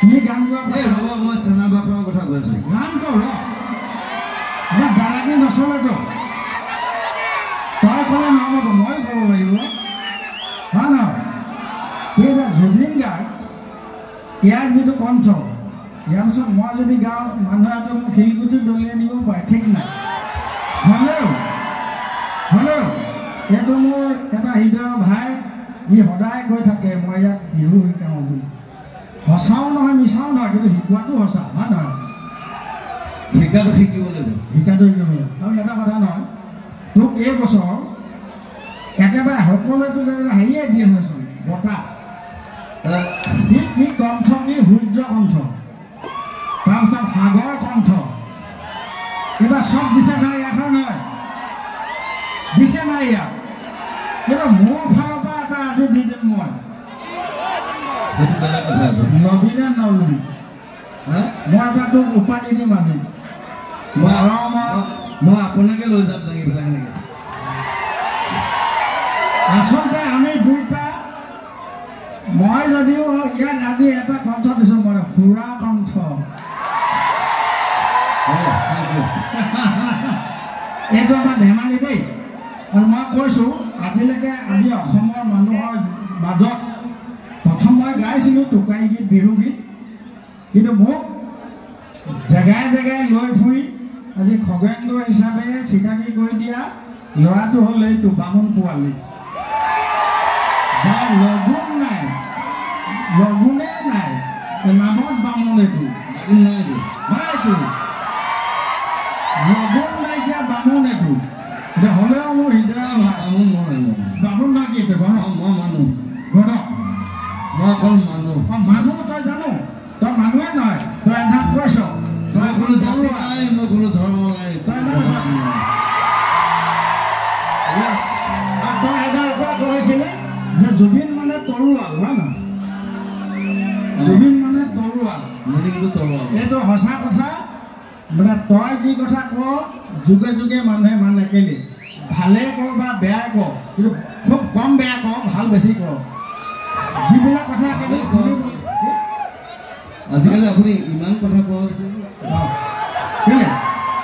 কি গান গোৱা এই হ'ব মই চেনাবাখৰ কথা কৈ আছোঁ গান তো ৰ আমাৰ দাদাকে নচলেতো তই ক'লে নহ'ব মই ক'ব লাগিব হয় নহয় এই যে জুবিন গাৰ্গ ইয়াৰ যিটো কণ্ঠ ইয়াৰ পিছত মই যদি গাওঁ মানুহে তো মোক শিলগুটি দলিয়াই দিব পাৰে ঠিক নাই হ'লেও এইটো মোৰ এটা হৃদয়ৰ ভাই ই সদায় কৈ থাকে মই ইয়াক বিহু শিকাওঁ বুলি সঁচাও নহয় মিছাও নহয় কিন্তু শিকোৱাটো সঁচা হয় নহয় শিকাটো শিকিব লাগিব আৰু এটা কথা নহয় তোক এই বছৰ একেবাৰে সকলোৱে তোক হেৰিয়ে দিয়ে হয়চোন বঁটা কি কণ্ঠ কি সূৰ্য কণ্ঠ তাৰপিছত সাগৰ কণ্ঠ এইবাৰ চব দিছে নহয় ইয়াৰ নহয় দিছে নাই ইয়াক কিন্তু মোৰ ফালৰ পৰা এটা আজি দি দিম মই লবি নে নলবি মই এটা তোক উপাধি দিম আজি মই আপোনাকে লৈ যাম নেকি পেলাই নেকি আচলতে আমি দুইটা মই যদিও ইয়াক আজি এটা কণ্ঠ দিছোঁ মানে সুৰা কণ্ঠ এইটো আমাৰ ধেমালি দেই আৰু মই কৈছোঁ আজিলৈকে আজি অসমৰ মানুহৰ মাজত প্ৰথম মই গাইছিলোঁ টোকাৰী গীত বিহু গীত কিন্তু মোক জেগাই জেগাই লৈ ফুৰি আজি খগেন্দ্ৰ হিচাপে চিনাকি কৰি দিয়া ল'ৰাটো হ'ল এইটো বামুণ পোৱালি লগুণে নাই নামত বামুণ এইটো লগুণ নাইকিয়া বামুণ এইটো হ'লেও মোৰ হৃদয় বামুণ নহয় কি এইটো মই মানুহ মই অকল মানুহ তই জানো তই মানুহে নহয় তই এধাপ কৈছ তই কোনো জাতি নাই মই কোনো ধৰ্ম নাই তই তই এটাৰ পৰা কৈছিলি যে জুবিন মানে তৰোৱাল হয় নহয় জুবিন মানে তৰোৱাল এইটো সঁচা কথা মানে তই যি কথা ক যুগে যুগে মানুহে মানে কেলে ভালে ক বা বেয়া ক কিন্তু খুব কম বেয়া ক ভাল বেছি ক যিবিলাক কথা আজিকালি আপুনি ইমান কথা কোৱা হৈছে কেলে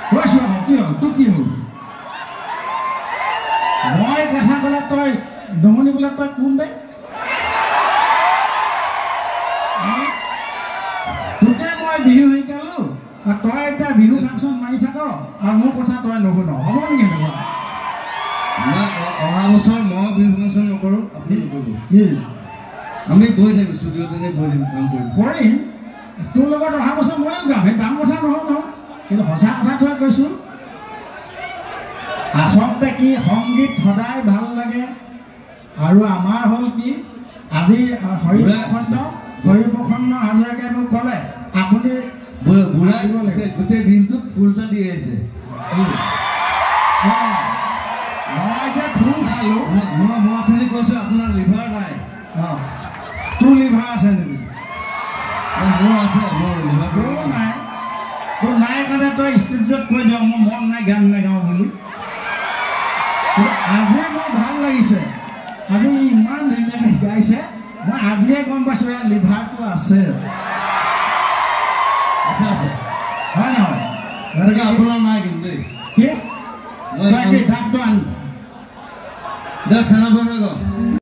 কৈছোঁ আকৌ কি হ'ল তোৰ কি হ'ল মই কথা ক'লে তই নশুনিবলৈ তই কোন বে তোকে মই বিহু শিকালোঁ আৰু তই এতিয়া বিহু ফাংচন মাৰি থাক আৰু মোৰ কথা তই নুশুন হ'ব নেকি এনেকুৱা অহা বছৰ মই বিহু ফাংচন নকৰোঁ আপুনি নকৰিব কি আমি গৈ থাকিম ষ্টুডিঅ'তে গৈ থাকিম কাম কৰিম তোৰ লগত অহা বছৰ ময়ো গাম সেই ডাঙৰ কথা নহয় কিন্তু সঁচা কথাটোৱে কৈছোঁ আচলতে কি সংগীত সদায় ভাল লাগে আৰু আমাৰ হ'ল কি আজি হৰিপ্ৰসন্ন হাজৰিকাই মোক ক'লে আপুনি গোটেই দিনটোত ফুল এটা দি আহিছে মই যে ফুল খালোঁ মই অথনি কৈছোঁ আপোনাৰ লিভাৰ নাই তোৰ লিভাৰ আছে নেকি মোৰ আছে মোৰ লিভাৰ নাই তোৰ নাই কাৰণে তই ষ্টেজত কৈ দিয় মোৰ মন নাই গান নাগাওঁ বুলি আজি মোৰ ভাল লাগিছে আজি ইমান ধুনীয়াকৈ গাইছে মই আজিহে গম পাইছোঁ ইয়াৰ লিভাৰটো আছে হয় নহয় গতিকে আপোনাৰ নাই কিন্তু দেই কি ডাক্তৰ আনি চেনাবৰ